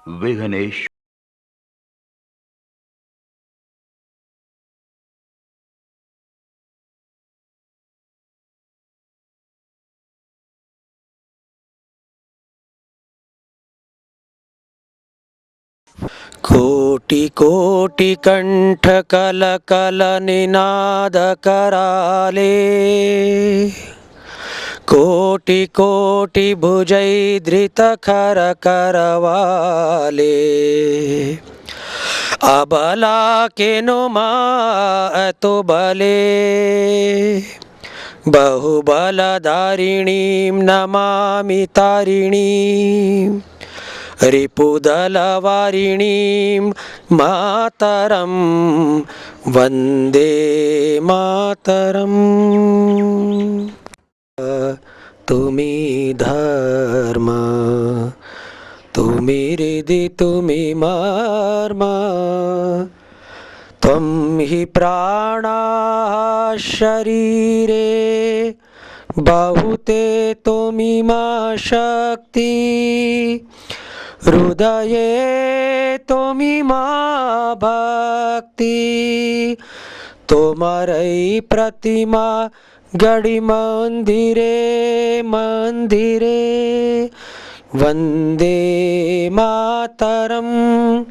विघ्नेश कोटि कोटि कंठ कल कल निनाद कराले, कोटि कोटि भुजै धृत खर करवाले। अबला के नुमा तो बले, बहुबलधारिणीं नमामि तारिणीं, रिपुदलवारिणीं मातरं वन्दे मातरम्। तुमी धर्म, तुमी हृदि, तुमी मर्म, त्वं हि प्राणाः शरीरे, बहुते त्वमिमा शक्ति, हृदये त्वमिमा भक्ति। तोमरै प्रतिमा गढ़ि मंदिरे मंदिरे, वंदे मातरम्।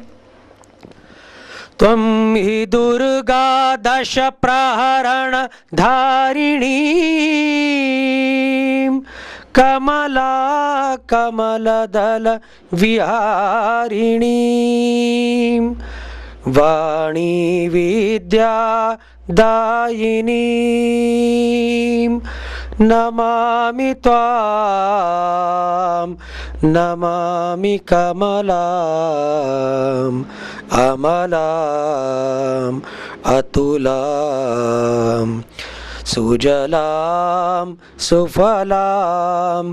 त्वं हि दुर्गा दश प्रहरण धारिणी, कमला कमलदल विहारिणी, वाणी विद्या दायिनी, नमामि त्वां नमामि कमलाम् अमलाम् अतुलाम्, सुजलां सुफलां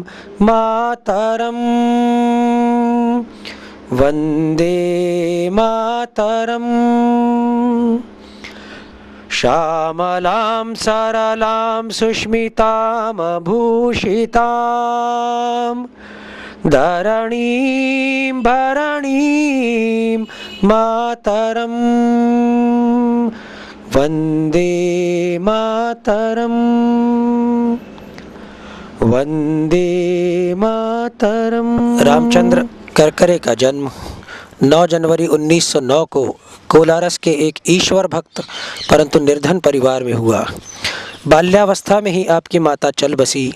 मातरम्, वन्दे मातरम्। श्यामलां सरलां सुष्मितां भूषितां, धरणीं भरणीं मातरम्, वन्दे मातरम्, वन्दे मातरम्। रामचंद्र करकरे का जन्म 9 जनवरी 1909 को कोलारस के एक ईश्वर भक्त परंतु निर्धन परिवार में हुआ। बाल्यावस्था में ही आपकी माता चल बसी।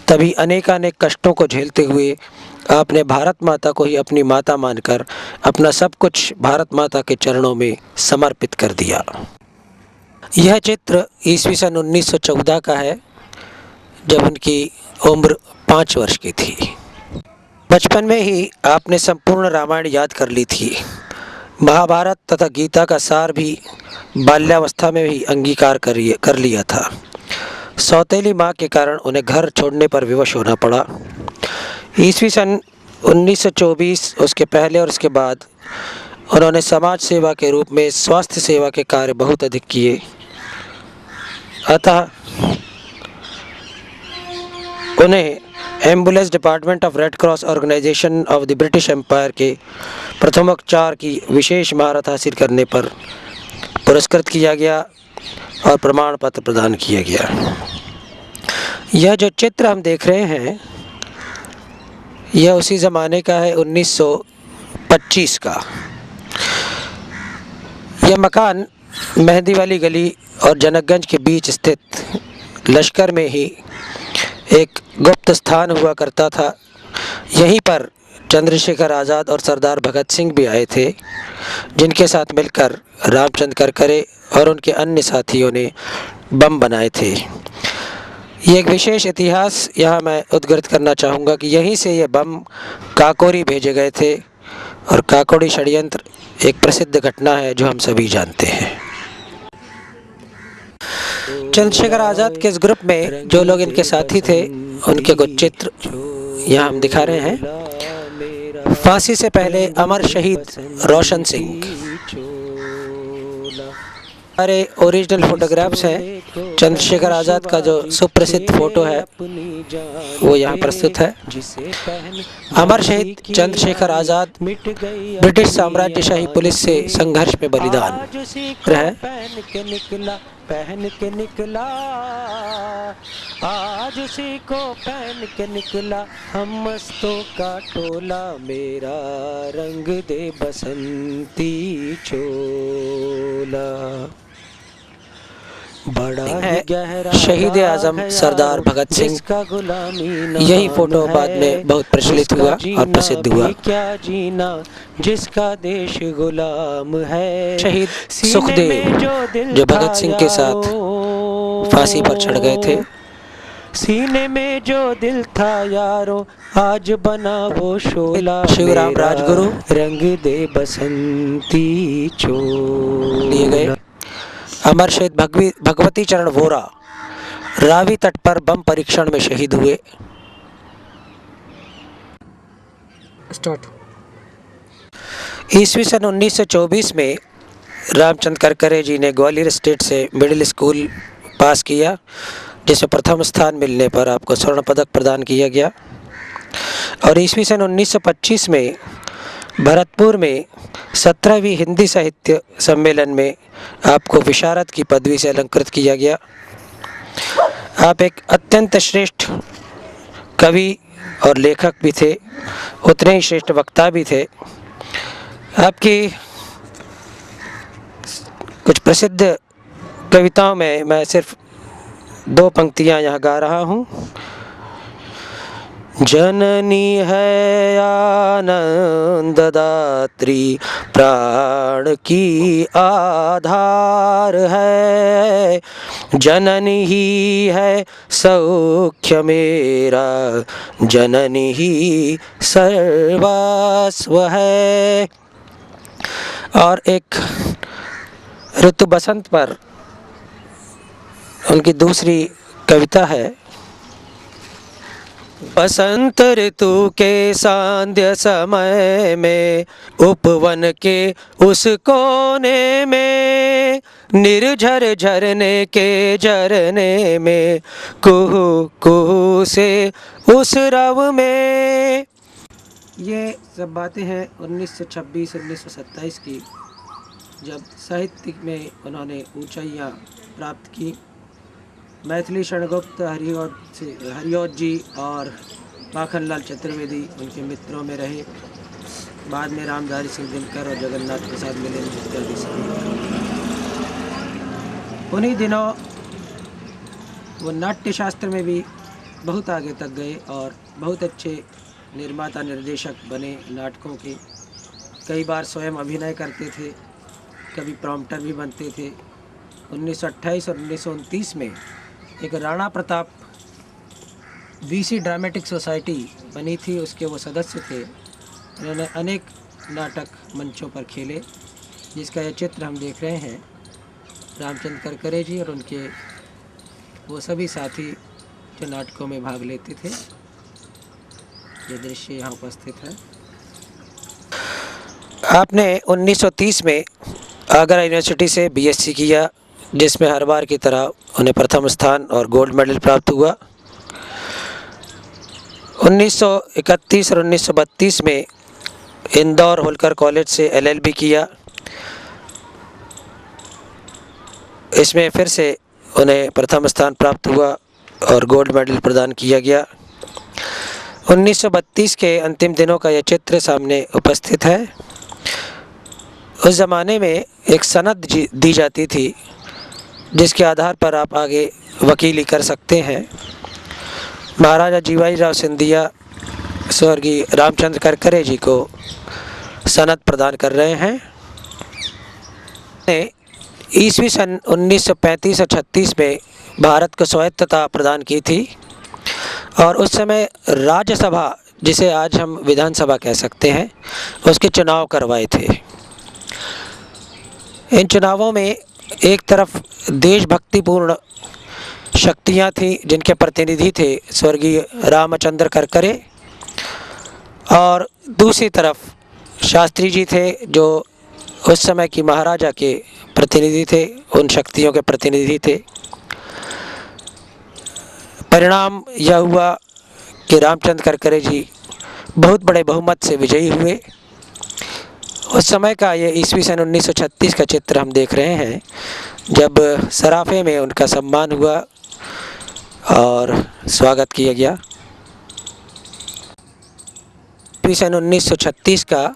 तभी अनेकानेक कष्टों को झेलते हुए आपने भारत माता को ही अपनी माता मानकर अपना सब कुछ भारत माता के चरणों में समर्पित कर दिया। यह चित्र ईस्वी सन 1914 का है, जब उनकी उम्र 5 वर्ष की थी। बचपन में ही आपने संपूर्ण रामायण याद कर ली थी। महाभारत तथा गीता का सार भी बाल्यावस्था में ही अंगीकार कर लिया था। सौतेली माँ के कारण उन्हें घर छोड़ने पर विवश होना पड़ा। ईस्वी सन 1924 उसके पहले और उसके बाद उन्होंने समाज सेवा के रूप में स्वास्थ्य सेवा के कार्य बहुत अधिक किए। अतः उन्हें ambulance department of Red Cross organisation of the British Empire के प्रथमोपचार की विशेष महारत हासिल करने पर पुरस्कृत किया गया और प्रमाण पत्र प्रदान किया गया। यह जो चित्र हम देख रहे हैं, यह उसी ज़माने का है, 1925 का। यह मकान मेहंदी वाली गली और जनकगंज के बीच स्थित लश्कर में ही एक गुप्त स्थान हुआ करता था। यहीं पर चंद्रशेखर आज़ाद और सरदार भगत सिंह भी आए थे, जिनके साथ मिलकर रामचंद्र करकरे और उनके अन्य साथियों ने बम बनाए थे। ये एक विशेष इतिहास यहाँ मैं उद्धृत करना चाहूँगा कि यहीं से ये बम काकोरी भेजे गए थे, और काकोरी षड्यंत्र एक प्रसिद्ध घटना है जो हम सभी जानते हैं। चंद्रशेखर आज़ाद के इस ग्रुप में जो लोग इनके साथी थे, उनके कुछ चित्र यहाँ हम दिखा रहे हैं। फांसी से पहले अमर शहीद रोशन सिंह, सारे ओरिजिनल फोटोग्राफ्स हैं। चंद्रशेखर आज़ाद का जो सुप्रसिद्ध फोटो है वो यहाँ प्रस्तुत है। अमर शहीद चंद्रशेखर आज़ाद ब्रिटिश साम्राज्यशाही पुलिस से संघर्ष में बलिदान रहे। पहन के निकला, आज उसी को पहन के निकला, हम मस्तों का टोला, मेरा रंग दे बसंती चोला। बड़ा है शहीद आजम सरदार भगत सिंह का गुलामी, यही फोटो बाद में बहुत प्रचलित हुआ और प्रसिद्ध हुआ। क्या जीना जिसका देश गुलाम है। शहीद सुखदेव जो भगत सिंह के साथ फांसी पर चढ़ गए थे। सीने में जो दिल था यारों, आज बना वो शोला, शिवराम राजगुरु रंग दे बसंती चोला लिए गए। अमर शहीद भगवती चरण वोरा रावी तट पर बम परीक्षण में शहीद हुए। स्टार्ट। ईस्वी सन 1924 में रामचंद्र करकरे जी ने ग्वालियर स्टेट से मिडिल स्कूल पास किया, जिसमें प्रथम स्थान मिलने पर आपको स्वर्ण पदक प्रदान किया गया। और ईस्वी सन 1925 में भरतपुर में 17वीं हिंदी साहित्य सम्मेलन में आपको विशारद की पदवी से अलंकृत किया गया। आप एक अत्यंत श्रेष्ठ कवि और लेखक भी थे, उतने ही श्रेष्ठ वक्ता भी थे। आपकी कुछ प्रसिद्ध कविताओं में मैं सिर्फ 2 पंक्तियां यहाँ गा रहा हूँ। जननी है आनंददात्री, प्राण की आधार है, जननी ही है सौख्य मेरा, जननी ही सर्वस्व है। और एक ऋतु बसंत पर उनकी दूसरी कविता है। बसंत ऋतु के सांध्य समय में, उपवन के उस कोने में, निर्झर झरने के झरने में, कुहू कुहू से उस रव में। ये सब बातें हैं 1926-1927 की, जब साहित्य में उन्होंने ऊंचाइयां प्राप्त की। मैथिली शरणगुप्त हरिऔध जी और माखनलाल चतुर्वेदी उनके मित्रों में रहे। बाद में रामधारी सिंह दिनकर और जगन्नाथ प्रसाद मिले इत्यादि सभी। उन्हीं दिनों वो नाट्य शास्त्र में भी बहुत आगे तक गए और बहुत अच्छे निर्माता निर्देशक बने नाटकों के। कई बार स्वयं अभिनय करते थे, कभी प्रॉम्प्टर भी बनते थे। 1928 और 1929 में एक Rana Pratap BC dramatic society बनी थी, उसके वो सदस्य थे। उन्होंने अनेक नाटक मंचों पर खेले, जिसका यह चित्र हम देख रहे हैं। रामचंद्र करकरे जी और उनके वो सभी साथी जो नाटकों में भाग लेते थे। ये दृश्य यहाँ उपस्थित है। आपने 1930 में आगरा यूनिवर्सिटी से बीएससी किया, जिसमें हर बार की तरह उन्हें प्रथम स्थान और गोल्ड मेडल प्राप्त हुआ। 1931 और 1932 में इंदौर होलकर कॉलेज से एलएलबी किया। इसमें फिर से उन्हें प्रथम स्थान प्राप्त हुआ और गोल्ड मेडल प्रदान किया गया। 1932 के अंतिम दिनों का यह चित्र सामने उपस्थित है। उस ज़माने में एक सनद दी जाती थी, जिसके आधार पर आप आगे वकीली कर सकते हैं। महाराजा जीवाई राव सिंधिया स्वर्गीय रामचंद्र करकरे जी को सनद प्रदान कर रहे हैं। ईस्वी सन 1935 और 36 में भारत को स्वायत्तता प्रदान की थी और उस समय राज्यसभा, जिसे आज हम विधानसभा कह सकते हैं, उसके चुनाव करवाए थे। इन चुनावों में एक तरफ देशभक्तिपूर्ण शक्तियां थीं, जिनके प्रतिनिधि थे स्वर्गीय रामचंद्र करकरे, और दूसरी तरफ शास्त्री जी थे, जो उस समय की महाराजा के प्रतिनिधि थे, उन शक्तियों के प्रतिनिधि थे। परिणाम यह हुआ कि रामचंद्र करकरे जी बहुत बड़े बहुमत से विजयी हुए। उस समय का ये ईस्वी सन 1936 का चित्र हम देख रहे हैं, जब सराफे में उनका सम्मान हुआ और स्वागत किया गया। ईस्वी सन 1936 का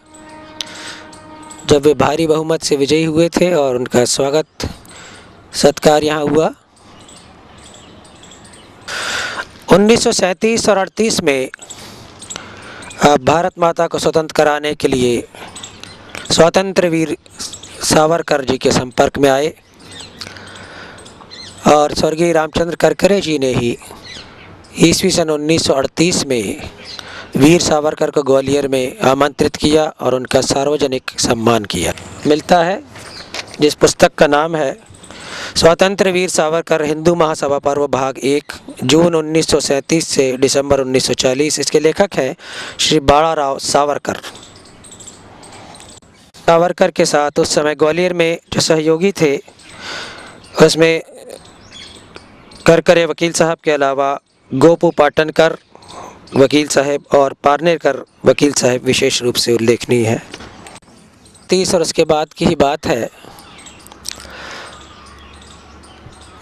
जब वे भारी बहुमत से विजयी हुए थे और उनका स्वागत सत्कार यहाँ हुआ। 1937 और 38 में भारत माता को स्वतंत्र कराने के लिए स्वतंत्र वीर सावरकर जी के संपर्क में आए और स्वर्गीय रामचंद्र करकरे जी ने ही ईस्वी सन 1938 में वीर सावरकर को ग्वालियर में आमंत्रित किया और उनका सार्वजनिक सम्मान किया। मिलता है जिस पुस्तक का नाम है स्वतंत्र वीर सावरकर हिंदू महासभा पर्व भाग 1, जून 1937 से दिसंबर 1940। इसके लेखक हैं श्री बाळाराव सावरकर। सावरकर के साथ उस समय ग्वालियर में जो सहयोगी थे, उसमें करकरे वकील साहब के अलावा गोपू पाटनकर वकील साहब और पारनेकर वकील साहब विशेष रूप से उल्लेखनीय है। 30 और उसके बाद की ही बात है,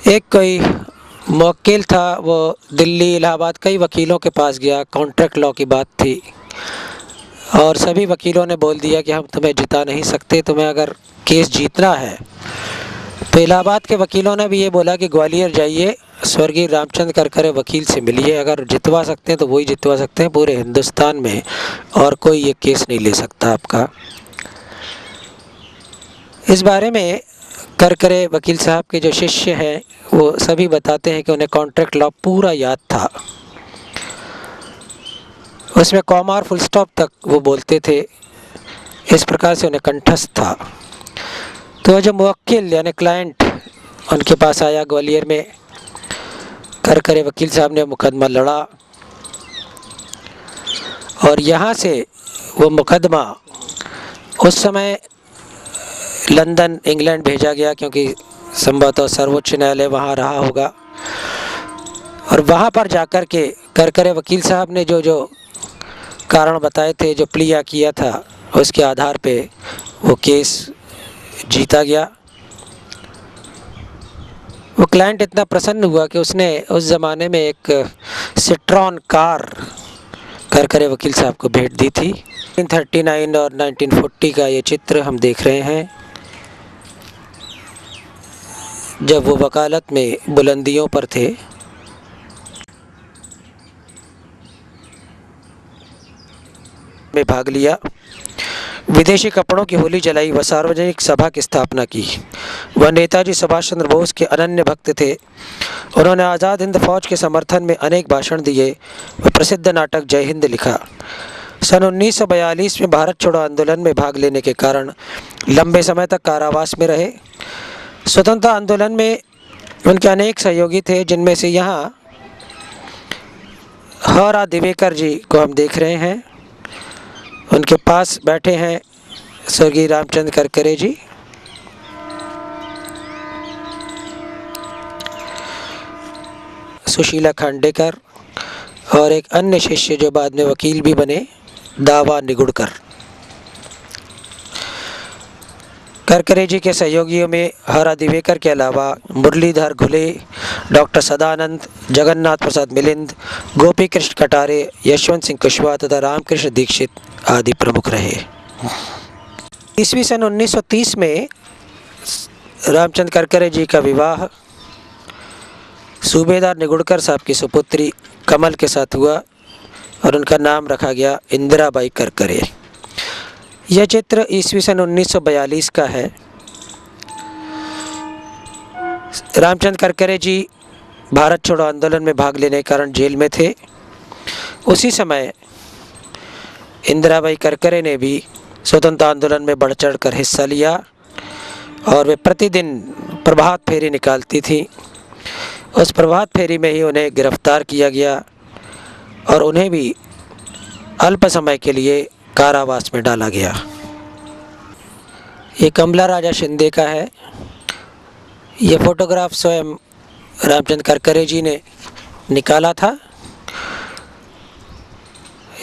एक कोई मुवक्किल था, वो दिल्ली इलाहाबाद कई वकीलों के पास गया। कॉन्ट्रैक्ट लॉ की बात थी और सभी वकीलों ने बोल दिया कि हम तुम्हें जिता नहीं सकते, तुम्हें अगर केस जीतना है तो इलाहाबाद के वकीलों ने भी ये बोला कि ग्वालियर जाइए, स्वर्गीय रामचंद्र करकरे वकील से मिलिए, अगर जितवा सकते हैं तो वही जितवा सकते हैं, पूरे हिंदुस्तान में और कोई ये केस नहीं ले सकता आपका। इस बारे में करकरे वकील साहब के जो शिष्य हैं वो सभी बताते हैं कि उन्हें कॉन्ट्रैक्ट लॉ पूरा याद था, उसमें कॉमा और फुल स्टॉप तक वो बोलते थे, इस प्रकार से उन्हें कंठस्थ था। तो जो मुवक्किल यानी क्लाइंट उनके पास आया ग्वालियर में, करकरे वकील साहब ने मुकदमा लड़ा और यहाँ से वो मुकदमा उस समय लंदन इंग्लैंड भेजा गया, क्योंकि संभवतः सर्वोच्च न्यायालय वहाँ रहा होगा। और वहाँ पर जाकर के करकरे वकील साहब ने जो जो कारण बताए थे, जो प्लिया किया था, उसके आधार पे वो केस जीता गया। वो क्लाइंट इतना प्रसन्न हुआ कि उसने उस ज़माने में एक सिट्रॉन कार करकरे वकील साहब को भेंट दी थी। 1939 और 1940 का ये चित्र हम देख रहे हैं, जब वो वकालत में बुलंदियों पर थे। में भाग लिया, विदेशी कपड़ों की होली जलाई व सार्वजनिक सभा की स्थापना की। वह नेताजी सुभाष चंद्र बोस के अनन्य भक्त थे। उन्होंने आज़ाद हिंद फौज के समर्थन में अनेक भाषण दिए व प्रसिद्ध नाटक जय हिंद लिखा। सन 1942 में भारत छोड़ो आंदोलन में भाग लेने के कारण लंबे समय तक कारावास में रहे। स्वतंत्रता आंदोलन में उनके अनेक सहयोगी थे, जिनमें से यहाँ हरा दिवेकर जी को हम देख रहे हैं। उनके पास बैठे हैं स्वर्गीय रामचंद्र करकरे जी। सुशीला खांडेकर और एक अन्य शिष्य जो बाद में वकील भी बने, दावा निगुड़कर। करकरे जी के सहयोगियों में हरा दिवेकर के अलावा मुरलीधर घुले, डॉक्टर सदानंद, जगन्नाथ प्रसाद मिलिंद, गोपी कृष्ण कटारे, यशवंत सिंह कुशवाहा तथा रामकृष्ण दीक्षित आदि प्रमुख रहे। ईस्वी सन 1930 में रामचंद्र करकरे जी का विवाह सूबेदार निगुड़कर साहब की सुपुत्री कमल के साथ हुआ और उनका नाम रखा गया इंदिराबाई करकरे। यह चित्र ईस्वी सन 1942 का है। रामचंद्र करकरे जी भारत छोड़ो आंदोलन में भाग लेने के कारण जेल में थे। उसी समय इंदिराबाई करकरे ने भी स्वतंत्रता आंदोलन में बढ़ चढ़ कर हिस्सा लिया और वे प्रतिदिन प्रभात फेरी निकालती थी। उस प्रभात फेरी में ही उन्हें गिरफ्तार किया गया और उन्हें भी अल्प समय के लिए कारावास में डाला गया। ये कमला राजा शिंदे का है। ये फोटोग्राफ स्वयं रामचंद्र करकरे जी ने निकाला था।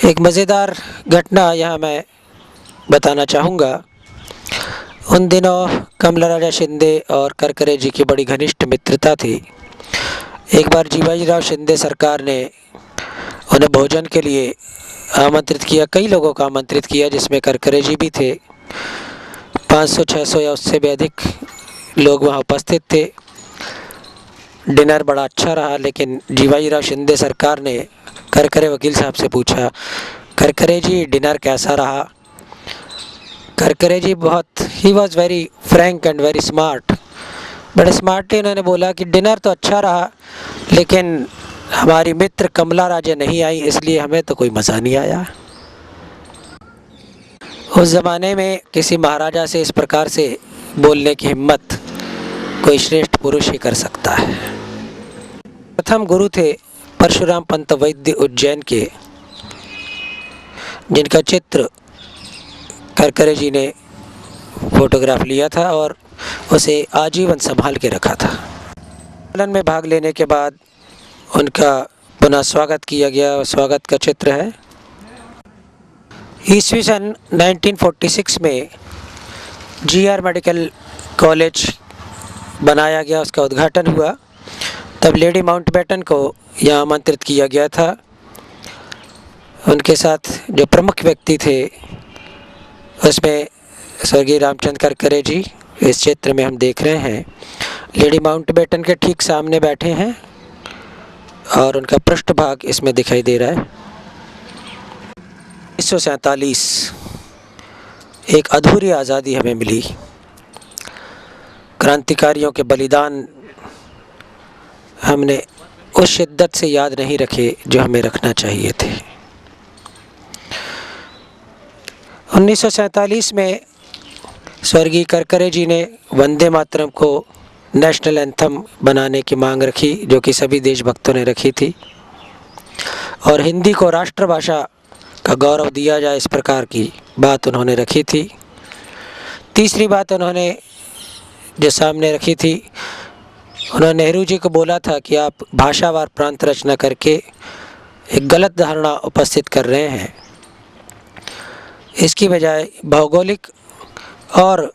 एक मज़ेदार घटना यहाँ मैं बताना चाहूँगा। उन दिनों कमला राजा शिंदे और करकरे जी की बड़ी घनिष्ठ मित्रता थी। एक बार जीवाजीराव शिंदे सरकार ने उन्हें भोजन के लिए आमंत्रित किया, कई लोगों को आमंत्रित किया जिसमें करकरे जी भी थे। 500-600 या उससे भी अधिक लोग वहाँ उपस्थित थे। डिनर बड़ा अच्छा रहा, लेकिन जीवाजीराव शिंदे सरकार ने करकरे वकील साहब से पूछा, करकरे जी डिनर कैसा रहा? Karkare ji he was very frank and very smart. बड़े स्मार्टली उन्होंने बोला कि डिनर तो अच्छा रहा, लेकिन हमारी मित्र कमला राजे नहीं आई, इसलिए हमें तो कोई मज़ा नहीं आया। उस ज़माने में किसी महाराजा से इस प्रकार से बोलने की हिम्मत कोई श्रेष्ठ पुरुष ही कर सकता है। प्रथम गुरु थे परशुराम पंत वैद्य उज्जैन के, जिनका चित्र करकरे जी ने फोटोग्राफ लिया था और उसे आजीवन संभाल के रखा था। सम्मेलन में भाग लेने के बाद उनका पुनः स्वागत किया गया। स्वागत का चित्र है। ईस्वी सन 1946 में GR मेडिकल कॉलेज बनाया गया, उसका उद्घाटन हुआ। तब लेडी माउंटबेटन को यहाँ आमंत्रित किया गया था। उनके साथ जो प्रमुख व्यक्ति थे उसमें स्वर्गीय रामचंद्र करकरे जी इस चित्र में हम देख रहे हैं। लेडी माउंटबेटन के ठीक सामने बैठे हैं और उनका पृष्ठभाग इसमें दिखाई दे रहा है। 1947 एक अधूरी आज़ादी हमें मिली। क्रांतिकारियों के बलिदान हमने उस शिद्दत से याद नहीं रखे जो हमें रखना चाहिए थे। 1947 में स्वर्गीय करकरे जी ने वंदे मातरम को नेशनल एंथम बनाने की मांग रखी, जो कि सभी देशभक्तों ने रखी थी, और हिंदी को राष्ट्रभाषा का गौरव दिया जाए, इस प्रकार की बात उन्होंने रखी थी। तीसरी बात उन्होंने जो सामने रखी थी, उन्होंने नेहरू जी को बोला था कि आप भाषावार प्रांत रचना करके एक गलत धारणा उपस्थित कर रहे हैं। इसकी बजाय भौगोलिक और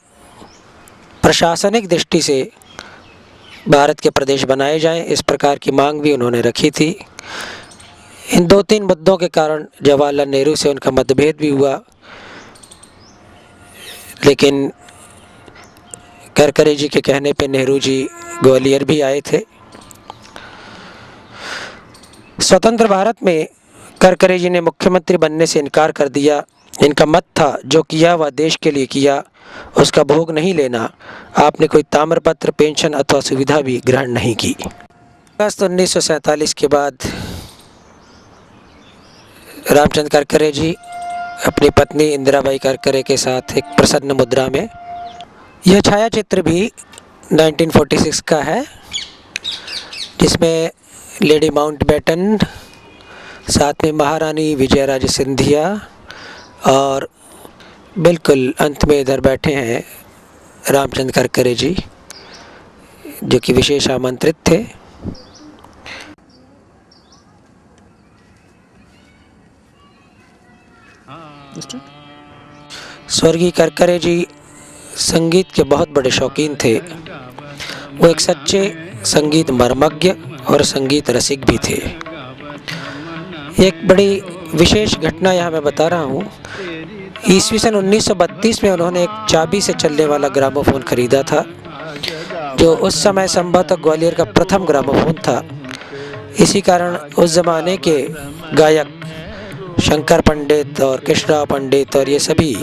प्रशासनिक दृष्टि से भारत के प्रदेश बनाए जाएं, इस प्रकार की मांग भी उन्होंने रखी थी। इन 2-3 मुद्दों के कारण जवाहरलाल नेहरू से उनका मतभेद भी हुआ, लेकिन करकरे जी के कहने पे नेहरू जी ग्वालियर भी आए थे। स्वतंत्र भारत में करकरे जी ने मुख्यमंत्री बनने से इनकार कर दिया। इनका मत था, जो किया वह देश के लिए किया, उसका भोग नहीं लेना। आपने कोई ताम्रपत्र, पेंशन अथवा सुविधा भी ग्रहण नहीं की। अगस्त 1947 के बाद रामचंद्र करकरे जी अपनी पत्नी इंदिराबाई करकरे के साथ एक प्रसन्न मुद्रा में, यह छायाचित्र भी 1946 का है, जिसमें लेडी माउंटबेटन, साथ में महारानी विजयराजे सिंधिया, और बिल्कुल अंत में इधर बैठे हैं रामचंद्र करकरे जी, जो कि विशेष आमंत्रित थे। स्वर्गीय करकरे जी संगीत के बहुत बड़े शौकीन थे। वो एक सच्चे संगीत मर्मज्ञ और संगीत रसिक भी थे। एक बड़ी विशेष घटना यहाँ मैं बता रहा हूँ। ईस्वी सन 1932 में उन्होंने एक चाबी से चलने वाला ग्रामोफोन खरीदा था, जो उस समय संभवतः ग्वालियर का प्रथम ग्रामोफोन था। इसी कारण उस ज़माने के गायक शंकर पंडित और कृष्णराव पंडित और ये सभी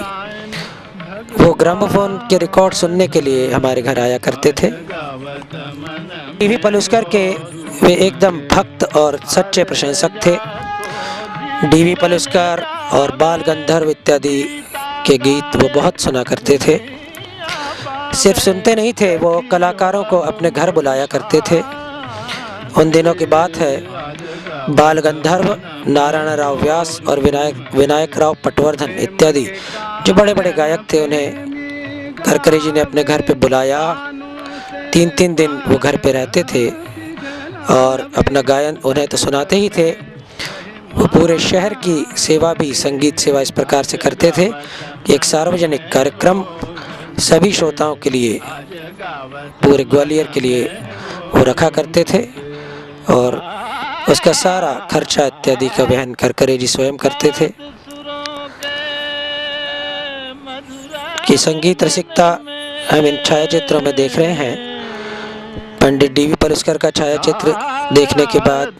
वो ग्रामोफोन के रिकॉर्ड सुनने के लिए हमारे घर आया करते थे। टीवी पलुस्कर के वे एकदम भक्त और सच्चे प्रशंसक थे। डीवी पलुस्कर और बाल गंधर्व इत्यादि के गीत वो बहुत सुना करते थे। सिर्फ सुनते नहीं थे, वो कलाकारों को अपने घर बुलाया करते थे। उन दिनों की बात है, बाल गंधर्व, नारायण राव व्यास और विनायक राव पटवर्धन इत्यादि जो बड़े बड़े गायक थे, उन्हें करकरे जी ने अपने घर पे बुलाया 3-3 दिन वो घर पे रहते थे और अपना गायन उन्हें तो सुनाते ही थे, वो पूरे शहर की सेवा भी, संगीत सेवा इस प्रकार से करते थे कि एक सार्वजनिक कार्यक्रम सभी श्रोताओं के लिए, पूरे ग्वालियर के लिए वो रखा करते थे और उसका सारा खर्चा इत्यादि का वहन करकरे जी स्वयं करते थे। कि संगीत रसिकता हम इन छायाचित्रों में देख रहे हैं। पंडित डीवी पलुस्कर का छायाचित्र देखने के बाद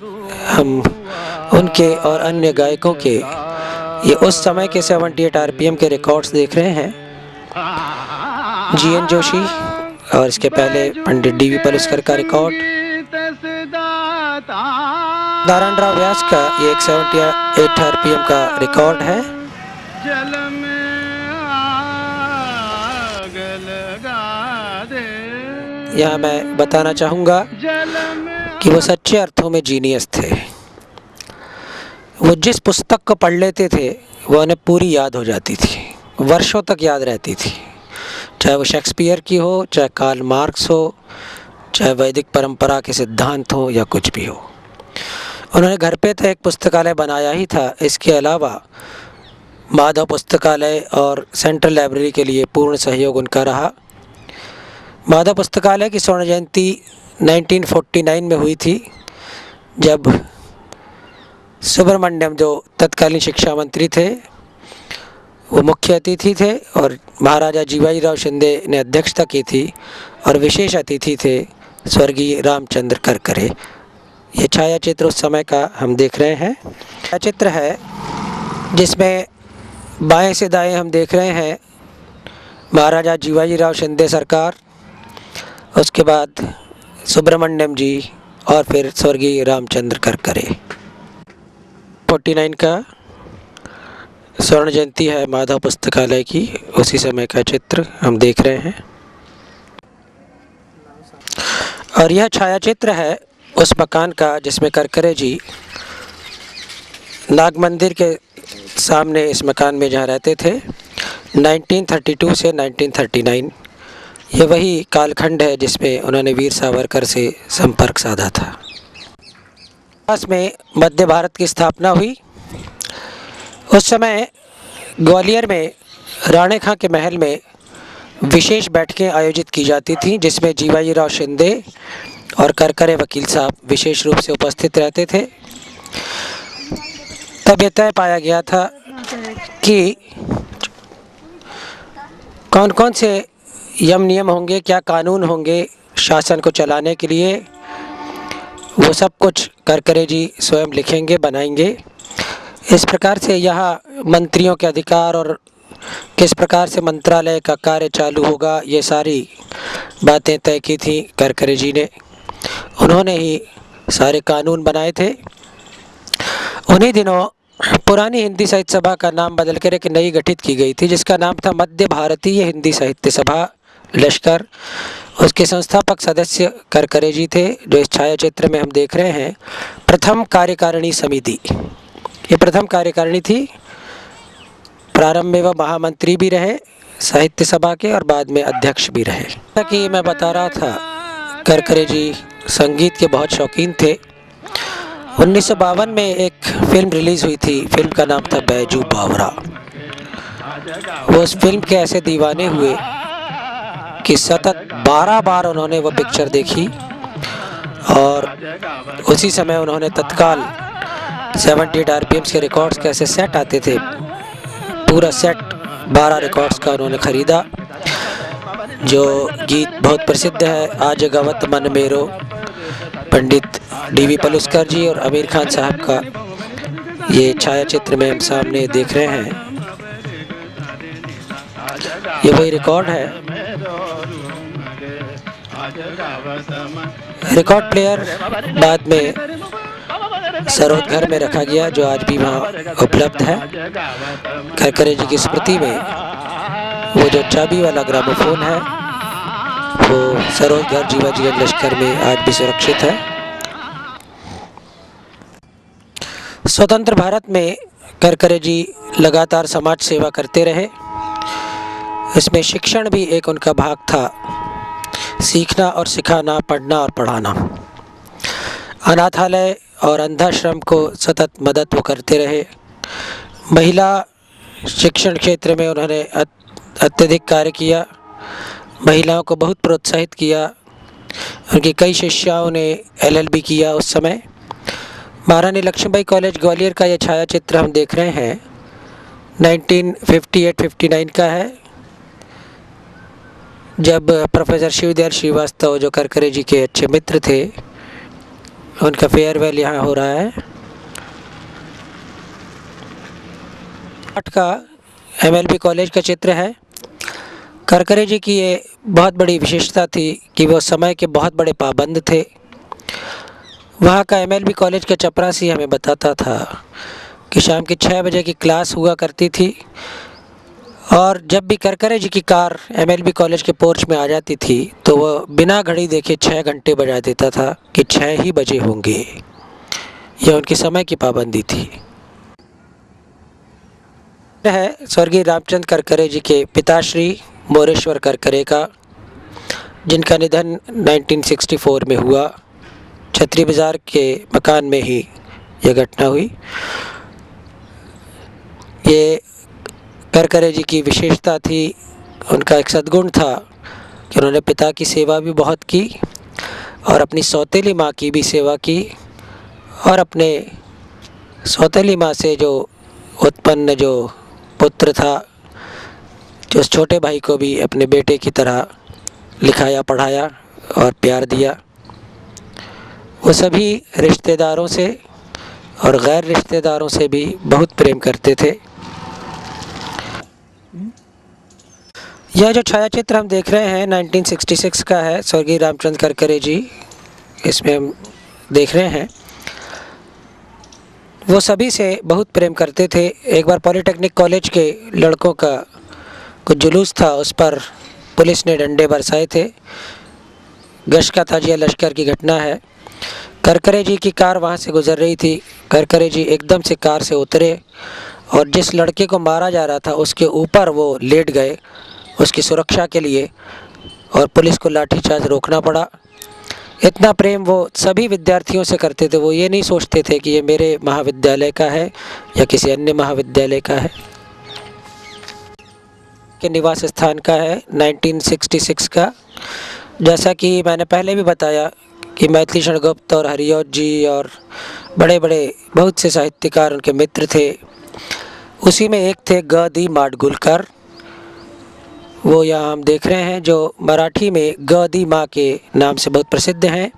हम उनके और अन्य गायकों के ये उस समय के 78 आरपीएम के रिकॉर्ड्स देख रहे हैं। जीएन जोशी और इसके पहले पंडित डीवी पलुस्कर का रिकॉर्ड, नारायणराव व्यास का ये एक 78 आरपीएम का रिकॉर्ड है। यहाँ मैं बताना चाहूँगा कि वो सच्चे अर्थों में जीनियस थे। वो जिस पुस्तक को पढ़ लेते थे वो उन्हें पूरी याद हो जाती थी, वर्षों तक याद रहती थी, चाहे वो शेक्सपियर की हो, चाहे कार्ल मार्क्स हो, चाहे वैदिक परंपरा के सिद्धांत हो या कुछ भी हो। उन्होंने घर पे तो एक पुस्तकालय बनाया ही था, इसके अलावा माधव पुस्तकालय और सेंट्रल लाइब्रेरी के लिए पूर्ण सहयोग उनका रहा। माधव पुस्तकालय की स्वर्ण जयंती 1949 में हुई थी, जब सुब्रमण्यम जो तत्कालीन शिक्षा मंत्री थे वो मुख्य अतिथि थे और महाराजा जीवाजीराव शिंदे ने अध्यक्षता की थी और विशेष अतिथि थे स्वर्गीय रामचंद्र करकरे। ये छायाचित्र उस समय का हम देख रहे हैं। छायाचित्र है जिसमें बाएं से दाएं हम देख रहे हैं महाराजा जीवाजीराव शिंदे सरकार, उसके बाद सुब्रमण्यम जी और फिर स्वर्गीय रामचंद्र करकरे। 49 का स्वर्ण जयंती है माधव पुस्तकालय की, उसी समय का चित्र हम देख रहे हैं। और यह छायाचित्र है उस मकान का जिसमें करकरे जी नाग मंदिर के सामने इस मकान में जहाँ रहते थे 1932 से 1939। ये वही कालखंड है जिसमें उन्होंने वीर सावरकर से संपर्क साधा था। पास में मध्य भारत की स्थापना हुई। उस समय ग्वालियर में राणे खां के महल में विशेष बैठकें आयोजित की जाती थीं, जिसमें जीवाजीराव शिंदे और करकरे वकील साहब विशेष रूप से उपस्थित रहते थे। तब यह तय पाया गया था कि कौन कौन से यम नियम होंगे, क्या कानून होंगे शासन को चलाने के लिए, वो सब कुछ करकरे जी स्वयं लिखेंगे, बनाएंगे। इस प्रकार से यहाँ मंत्रियों के अधिकार और किस प्रकार से मंत्रालय का कार्य चालू होगा, ये सारी बातें तय की थी करकरे जी ने। उन्होंने ही सारे कानून बनाए थे। उन्हीं दिनों पुरानी हिंदी साहित्य सभा का नाम बदल कर एक नई गठित की गई थी, जिसका नाम था मध्य भारतीय हिंदी साहित्य सभा लश्कर। उसके संस्थापक सदस्य करकरे जी थे, जो इस छायाचित्र में हम देख रहे हैं। प्रथम कार्यकारिणी समिति, ये प्रथम कार्यकारिणी थी। प्रारंभ में वह महामंत्री भी रहे साहित्य सभा के और बाद में अध्यक्ष भी रहे। जैसा कि मैं बता रहा था, करकरे जी संगीत के बहुत शौकीन थे। 1952 में एक फिल्म रिलीज़ हुई थी, फिल्म का नाम था बैजू बावरा। वो उस फिल्म के ऐसे दीवाने हुए कि सतत 12 बार उन्होंने वो पिक्चर देखी और उसी समय उन्होंने तत्काल 78 आरपीएम्स के रिकॉर्ड्स के ऐसे सेट आते थे, पूरा सेट 12 रिकॉर्ड्स का उन्होंने ख़रीदा। जो गीत बहुत प्रसिद्ध है, आज गवत मन मेरो, पंडित डीवी पलुस्कर जी और आमिर खान साहब का ये छायाचित्र में हम सामने देख रहे हैं। ये वही रिकॉर्ड है। रिकॉर्ड प्लेयर बाद में सरोद घर में रखा गया, जो आज भी वहाँ उपलब्ध है। करकरे जी की स्मृति में वो जो चाबी वाला ग्रामोफोन है वो सरोद घर जीवाजी लश्कर में आज भी सुरक्षित है। स्वतंत्र भारत में करकरे जी लगातार समाज सेवा करते रहे। इसमें शिक्षण भी एक उनका भाग था। सीखना और सिखाना, पढ़ना और पढ़ाना। अनाथालय और अंधाश्रम को सतत मदद वो करते रहे। महिला शिक्षण क्षेत्र में उन्होंने अत्यधिक कार्य किया, महिलाओं को बहुत प्रोत्साहित किया। उनकी कई शिष्याओं ने LLB किया उस समय। महारानी लक्ष्मीबाई कॉलेज ग्वालियर का यह छायाचित्र हम देख रहे हैं 1958-59 का है, जब प्रोफेसर शिवदयाल श्रीवास्तव जो करकरे जी के अच्छे मित्र थे, उनका फेयरवेल यहाँ हो रहा है। का MLB कॉलेज का चित्र है। करकरे जी की ये बहुत बड़ी विशेषता थी कि वो समय के बहुत बड़े पाबंद थे। वहाँ का MLB कॉलेज का चपरासी हमें बताता था कि शाम के 6 बजे की क्लास हुआ करती थी, और जब भी करकरे जी की कार MLB कॉलेज के पोर्च में आ जाती थी तो वह बिना घड़ी देखे 6 घंटे बजा देता था कि 6 ही बजे होंगे। यह उनकी समय की पाबंदी थी। है स्वर्गीय रामचंद्र करकरे जी के पिताश्री मोरेश्वर करकरे का, जिनका निधन 1964 में हुआ। छतरी बाज़ार के मकान में ही यह घटना हुई। ये करकरे जी की विशेषता थी, उनका एक सद्गुण था कि उन्होंने पिता की सेवा भी बहुत की और अपनी सौतेली माँ की भी सेवा की, और अपने सौतेली माँ से जो उत्पन्न जो पुत्र था, जो उस छोटे भाई को भी अपने बेटे की तरह लिखाया, पढ़ाया और प्यार दिया। वो सभी रिश्तेदारों से और गैर रिश्तेदारों से भी बहुत प्रेम करते थे। यह जो छायाचित्र हम देख रहे हैं 1966 का है, स्वर्गीय रामचंद्र करकरे जी इसमें हम देख रहे हैं। वो सभी से बहुत प्रेम करते थे। एक बार पॉलिटेक्निक कॉलेज के लड़कों का कुछ जुलूस था, उस पर पुलिस ने डंडे बरसाए थे। गश्त का ताजिया लश्कर की घटना है। करकरे जी की कार वहाँ से गुजर रही थी। करकरे जी एकदम से कार से उतरे और जिस लड़के को मारा जा रहा था उसके ऊपर वो लेट गए उसकी सुरक्षा के लिए, और पुलिस को लाठीचार्ज रोकना पड़ा। इतना प्रेम वो सभी विद्यार्थियों से करते थे। वो ये नहीं सोचते थे कि ये मेरे महाविद्यालय का है या किसी अन्य महाविद्यालय का है। के निवास स्थान का है 1966 का। जैसा कि मैंने पहले भी बताया कि मैथिली शरण गुप्त और हरिऔध जी और बड़े बड़े बहुत से साहित्यकार उनके मित्र थे। उसी में एक थे ग.दी. माडगुलकर। वो यहाँ हम देख रहे हैं, जो मराठी में ग.दी. माँ के नाम से बहुत प्रसिद्ध हैं।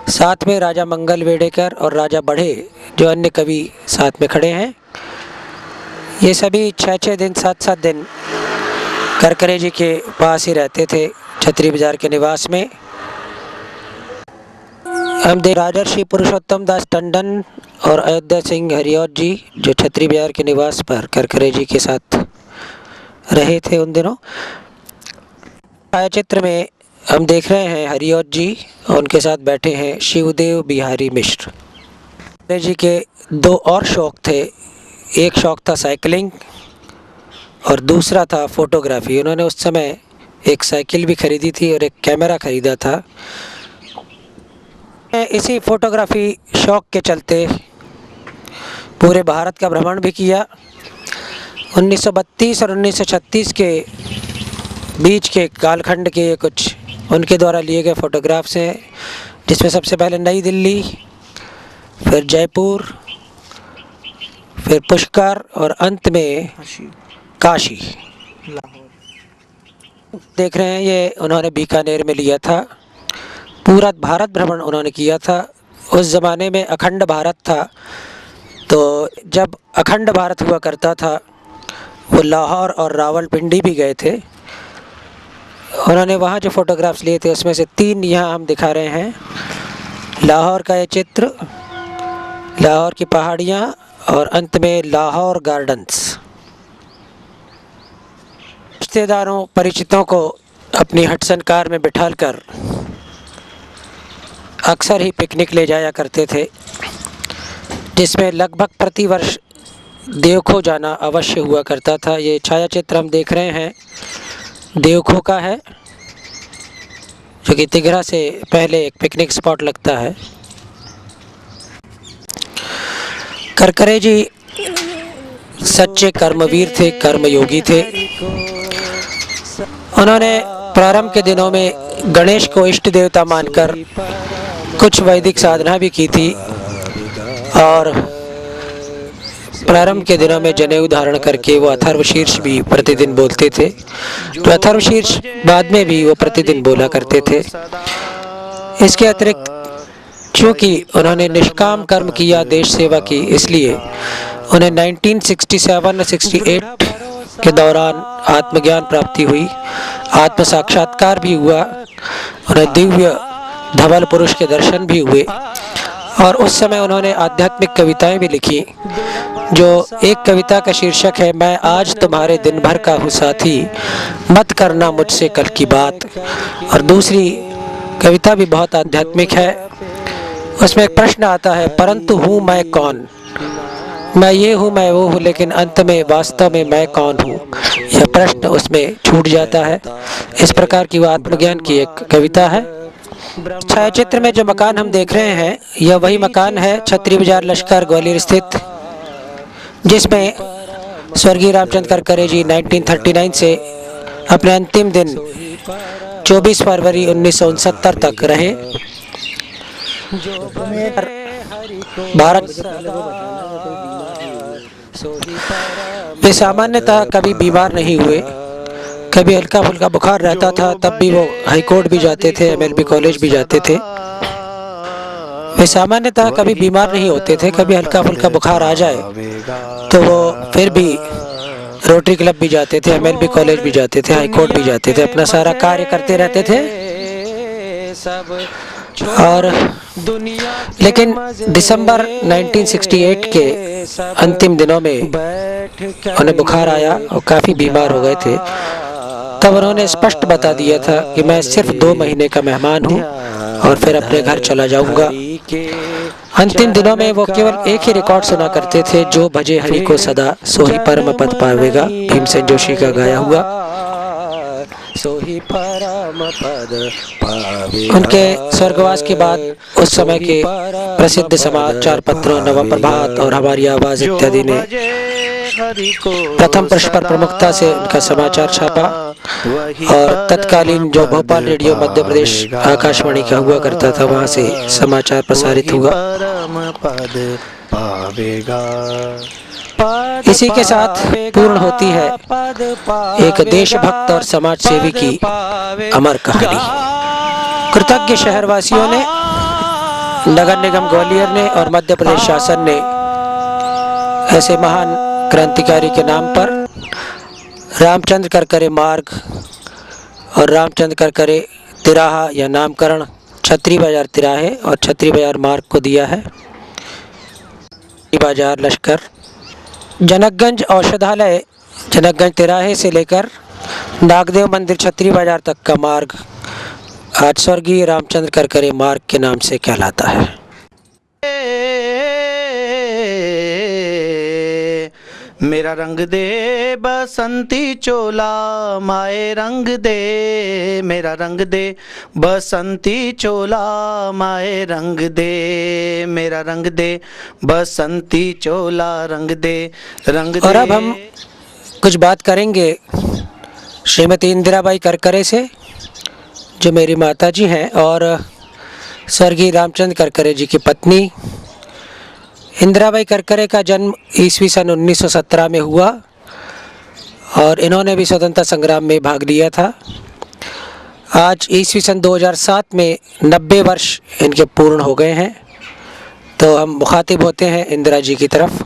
साथ में राजा मंगल वेडेकर और राजा बढ़े जो अन्य कवि साथ में खड़े हैं। ये सभी 6-6 दिन 7-7 दिन करकरे जी के पास ही रहते थे छतरी बाज़ार के निवास में। हम देख राजर्षि पुरुषोत्तम दास टंडन और अयोध्या सिंह हरिऔध जी जो छतरी बाज़ार के निवास पर करकरे जी के साथ रहे थे उन दिनों। छायाचित्र में हम देख रहे हैं हरिऔध जी और उनके साथ बैठे हैं शिवदेव बिहारी मिश्र। करकरे जी के 2 और शौक़ थे। एक शौक़ था साइकिलिंग और दूसरा था फ़ोटोग्राफ़ी। उन्होंने उस समय एक साइकिल भी खरीदी थी और एक कैमरा ख़रीदा था। इसी फ़ोटोग्राफ़ी शौक़ के चलते पूरे भारत का भ्रमण भी किया। 1932 और 1936 के बीच के कालखंड के ये कुछ उनके द्वारा लिए गए फ़ोटोग्राफ्स हैं, जिसमें सबसे पहले नई दिल्ली, फिर जयपुर, फिर पुष्कर और अंत में काशी। देख रहे हैं ये उन्होंने बीकानेर में लिया था। पूरा भारत भ्रमण उन्होंने किया था। उस ज़माने में अखंड भारत था, तो जब अखंड भारत हुआ करता था वो लाहौर और रावलपिंडी भी गए थे। उन्होंने वहाँ जो फ़ोटोग्राफ्स लिए थे उसमें से 3 यहाँ हम दिखा रहे हैं। लाहौर का ये चित्र, लाहौर की पहाड़ियाँ और अंत में लाहौर गार्डन्स। रिश्तेदारों परिचितों को अपनी हटसन कार में बिठाकर अक्सर ही पिकनिक ले जाया करते थे, जिसमें लगभग प्रतिवर्ष देवखो जाना अवश्य हुआ करता था। ये छायाचित्र हम देख रहे हैं देवखो का है। जो कि तिघरा से पहले एक पिकनिक स्पॉट लगता है। करकरे जी सच्चे कर्मवीर थे, कर्मयोगी थे। उन्होंने प्रारंभ के दिनों में गणेश को इष्ट देवता मानकर कुछ वैदिक साधना भी की थी और प्रारंभ के दिनों में जनेऊ धारण करके वो अथर्वशीर्ष भी प्रतिदिन बोलते थे। तो अथर्वशीर्ष बाद में भी वो प्रतिदिन बोला करते थे। इसके अतिरिक्त चूँकि उन्होंने निष्काम कर्म किया, देश सेवा की, इसलिए उन्हें 1967 और 68 के दौरान आत्मज्ञान प्राप्ति हुई, आत्म साक्षात्कार भी हुआ, उन्हें दिव्य धवल पुरुष के दर्शन भी हुए और उस समय उन्होंने आध्यात्मिक कविताएं भी लिखी। जो एक कविता का शीर्षक है, मैं आज तुम्हारे दिन भर का हूँ साथी, मत करना मुझसे कल की बात, और दूसरी कविता भी बहुत आध्यात्मिक है। उसमें एक प्रश्न आता है, परंतु हूँ मैं कौन, मैं ये हूँ, मैं वो हूँ, लेकिन अंत में वास्तव में मैं कौन हूँ, यह प्रश्न उसमें छूट जाता है। इस प्रकार की वो आत्मज्ञान की एक कविता है। छायाचित्र में जो मकान हम देख रहे हैं, यह वही मकान है छत्री बाजार लश्कर ग्वालियर स्थित, जिसमें स्वर्गीय रामचंद्र करकरे जी 1939 से अपने अंतिम दिन 24 फरवरी 1969 तक रहे। भारत वे सामान्यतः कभी बीमार नहीं हुए, कभी हल्का फुल्का बुखार रहता था तब भी वो हाई कोर्ट भी जाते थे, MLB कॉलेज भी जाते थे। वे सामान्यतः कभी बीमार नहीं होते थे, कभी हल्का फुल्का बुखार आ जाए तो वो फिर भी रोटरी क्लब भी जाते थे, MLB कॉलेज भी जाते थे, हाई कोर्ट भी जाते थे, अपना सारा कार्य करते रहते थे। और लेकिन दिसंबर 1968 के अंतिम दिनों में उन्हें बुखार आया और काफ़ी बीमार हो गए थे। तब उन्होंने स्पष्ट बता दिया था कि मैं सिर्फ 2 महीने का मेहमान हूँ और फिर अपने घर चला जाऊँगा। अंतिम दिनों में वो केवल एक ही रिकॉर्ड सुना करते थे, जो भजे हरि को सदा सोही परम पद पावेगा, भीमसेन जोशी का गाया हुआ। सोही परम पद पावेगा। उनके स्वर्गवास के बाद उस समय के प्रसिद्ध समाचार पत्रों नव प्रभात और हमारी आवाज इत्यादि ने प्रथम पृष्ठ पर प्रमुखता से उनका समाचार छापा और तत्कालीन जो भोपाल रेडियो मध्य प्रदेश आकाशवाणी का हुआ करता था, वहाँ से समाचार प्रसारित हुआ। इसी के साथ पूर्ण होती है एक देशभक्त और समाज सेवी की अमर कहानी। कृतज्ञ शहरवासियों ने, नगर निगम ग्वालियर ने और मध्य प्रदेश शासन ने ऐसे महान क्रांतिकारी के नाम पर रामचंद्र करकरे मार्ग और रामचंद्र करकरे तिराहा या नामकरण छत्री बाजार तिराहे और छत्री बाजार मार्ग को दिया है। बाजार लश्कर, जनकगंज औषधालय जनकगंज तिराहे से लेकर नागदेव मंदिर छत्री बाजार तक का मार्ग आज स्वर्गीय रामचंद्र करकरे मार्ग के नाम से कहलाता है। मेरा रंग दे बसंती चोला माए रंग दे, मेरा रंग दे बसंती चोला माए रंग दे, मेरा रंग दे बसंती चोला रंग दे, रंग दे। और अब हम कुछ बात करेंगे श्रीमती इंदिराबाई करकरे से, जो मेरी माताजी हैं और स्वर्गीय रामचंद्र करकरे जी की पत्नी। इंदिराबाई करकरे का जन्म ईस्वी सन 1917 में हुआ और इन्होंने भी स्वतंत्रता संग्राम में भाग लिया था। आज ईस्वी सन 2007 में 90 वर्ष इनके पूर्ण हो गए हैं। तो हम मुखातिब होते हैं इंदिरा जी की तरफ।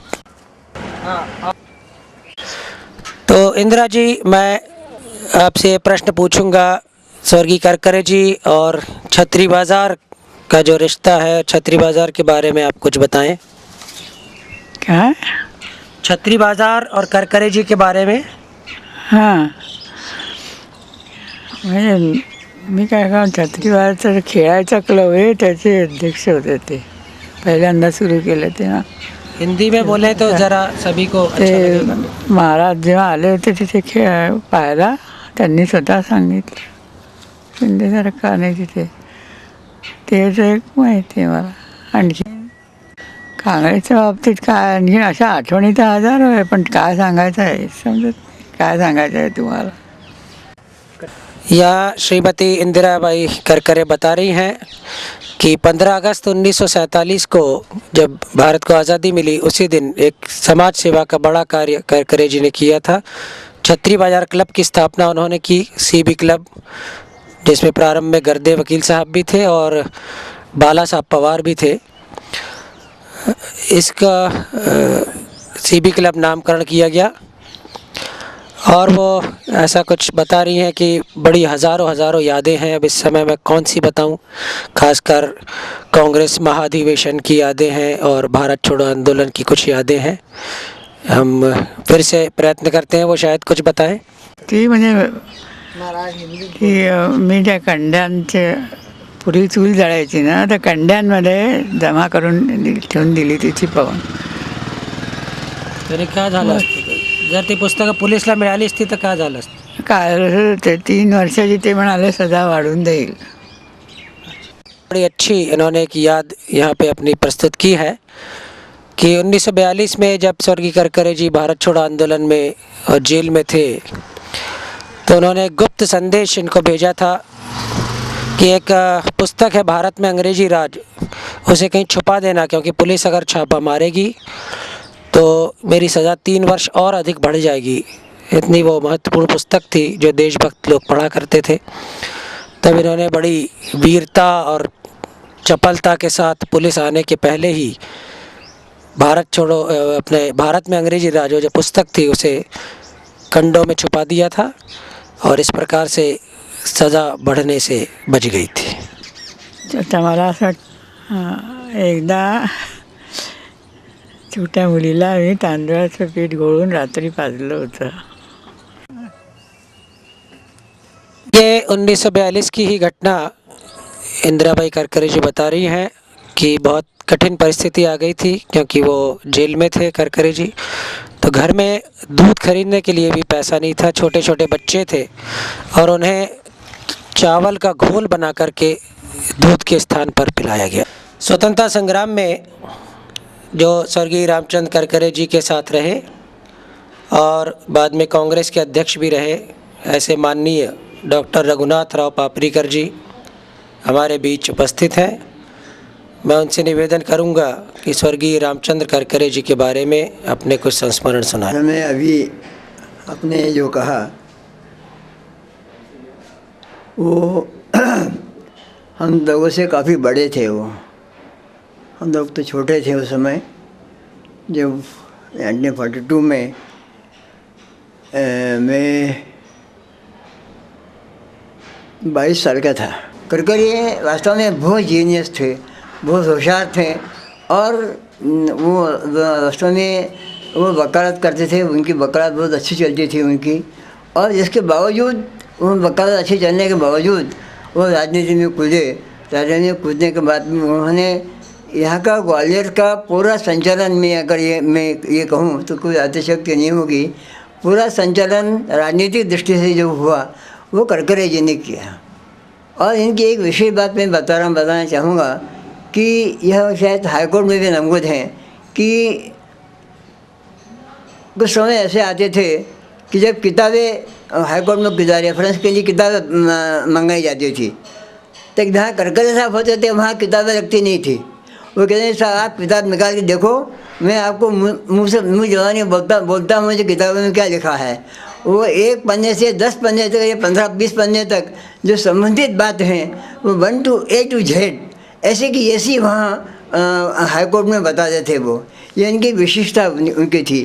तो इंदिरा जी, मैं आपसे प्रश्न पूछूंगा, स्वर्गीय करकरे जी और छत्री बाज़ार का जो रिश्ता है, छत्री बाज़ार के बारे में आप कुछ बताएं। क्या? छत्री बाज़ार और करकरे जी के बारे में। हाँ, मी काय का छत्री बाजार खेळायचा क्लब आहे, त्याचे अध्यक्ष होते ते पहिल्यांदा सुरू केलं ते ना। हिंदी में बोले तो ज़रा सभी को अच्छा ते लगेगा। महाराज जेव्हा आले होते तिथे खेळ पाहायला, त्यांनी स्वतः सांगितलं शिंदेसारखं नाही तिथे. तेच एक माहिती आहे मला. आणखी काँग्रेसच्या बाबतीत काय आणखी अशा आठवणी तर हजारो आहे, पण काय सांगायचं आहे समजत नाही. काय सांगायचं आहे तुम्हाला. या श्रीमती इंदिराबाई करकरे बता रही हैं कि 15 अगस्त 1947 को जब भारत को आज़ादी मिली उसी दिन एक समाज सेवा का बड़ा कार्य करकरे जी ने किया था. छत्री बाजार क्लब की स्थापना उन्होंने की, सीबी क्लब, जिसमें प्रारंभ में गर्दे वकील साहब भी थे और बाला साहब पवार भी थे. इसका सीबी क्लब नामकरण किया गया और वो ऐसा कुछ बता रही हैं कि बड़ी हज़ारों यादें हैं. अब इस समय मैं कौन सी बताऊं, खासकर कांग्रेस महाधिवेशन की यादें हैं और भारत छोड़ो आंदोलन की कुछ यादें हैं. हम फिर से प्रयत्न करते हैं वो शायद कुछ बताएं. ती म्हणजे ती मी त्या कंड्यांचे पूर्वी चूल जळायची ना, त्या कंड्यांमध्ये जमा करून ठेवून दिली ती चिपवून. तरी काय झालं असतं जर ती पुस्तकं पोलिसला मिळाली असती तर काय झालं असतं. काय ते 3 वर्षाची ते म्हणाले सजा वाढून देईल. बड़ी अच्छी इन्होंने एक याद यहाँ पे अपनी प्रस्तुत की है कि 1942 में जब स्वर्गीय करकरे जी भारत छोड़ो आंदोलन में और जेल में थे तो उन्होंने एक गुप्त संदेश इनको भेजा था कि एक पुस्तक है भारत में अंग्रेजी राज, उसे कहीं छुपा देना, क्योंकि पुलिस अगर छापा मारेगी तो मेरी सज़ा 3 वर्ष और अधिक बढ़ जाएगी. इतनी वो महत्वपूर्ण पुस्तक थी जो देशभक्त लोग पढ़ा करते थे. तब इन्होंने बड़ी वीरता और चपलता के साथ पुलिस आने के पहले ही भारत छोड़ो अपने भारत में अंग्रेजी राज जो पुस्तक थी उसे कंडों में छुपा दिया था और इस प्रकार से सज़ा बढ़ने से बच गई थी. आता मला असं एकदा छोट्या मुलीला मी तांदळाचं पीठ घोळून रात्री पाजलं होतं. ये 1942 की ही घटना इंदिराबाई करकरे जी बता रही हैं कि बहुत कठिन परिस्थिति आ गई थी क्योंकि वो जेल में थे करकरे जी. तो घर में दूध खरीदने के लिए भी पैसा नहीं था, छोटे छोटे बच्चे थे और उन्हें चावल का घोल बना करके दूध के स्थान पर पिलाया गया. स्वतंत्रता संग्राम में जो स्वर्गीय रामचंद्र करकरे जी के साथ रहे और बाद में कांग्रेस के अध्यक्ष भी रहे, ऐसे माननीय डॉक्टर रघुनाथ राव पापरीकर जी हमारे बीच उपस्थित हैं. मैं उनसे निवेदन करूंगा कि स्वर्गीय रामचंद्र करकरे जी के बारे में अपने कुछ संस्मरण सुनाएं. मैं अभी अपने जो कहा वो हम लोगों से काफ़ी बड़े थे. वो हम लोग तो छोटे थे उस समय जब 1942 में मैं 22 साल का था. करकरे वास्तव में बहुत जीनियस थे, बहुत होशियार थे और वो वास्तव में वो वकालत करते थे. उनकी वकालत बहुत अच्छी चलती थी उनकी, और इसके बावजूद वो वकालत अच्छी चलने के बावजूद वो राजनीति में कूदे. राजनीति में कूदने के बाद में उन्होंने यहाँ का ग्वालियर का पूरा संचालन में, अगर मैं ये कहूँ तो कोई अतिशक्ति नहीं होगी, पूरा संचालन राजनीतिक दृष्टि से जो हुआ वो करकरे जी ने किया. और इनकी एक विशेष बात मैं बताना चाहूँगा कि यह शायद हाईकोर्ट में भी नमूद हैं कि कुछ समय ऐसे आते थे कि जब किताबें हाईकोर्ट में किताब रेफरेंस के लिए किताबें मंगाई जाती थी तो जहाँ करकरे साहब होते थे वहाँ किताबें रखती नहीं थी. वो कहते हैं साहब आप किताब निकाल के देखो, मैं आपको मुँह जबानी बोलता हूँ मुझे किताबों में क्या लिखा है. वो 1 पन्ने से 10 पन्ने तक या 15-20 पन्ने तक जो संबंधित बात हैं वो 1 to A to Z ऐसे की ऐसी वहाँ हाईकोर्ट में बता देते. वो ये इनकी विशिष्टता उनकी थी.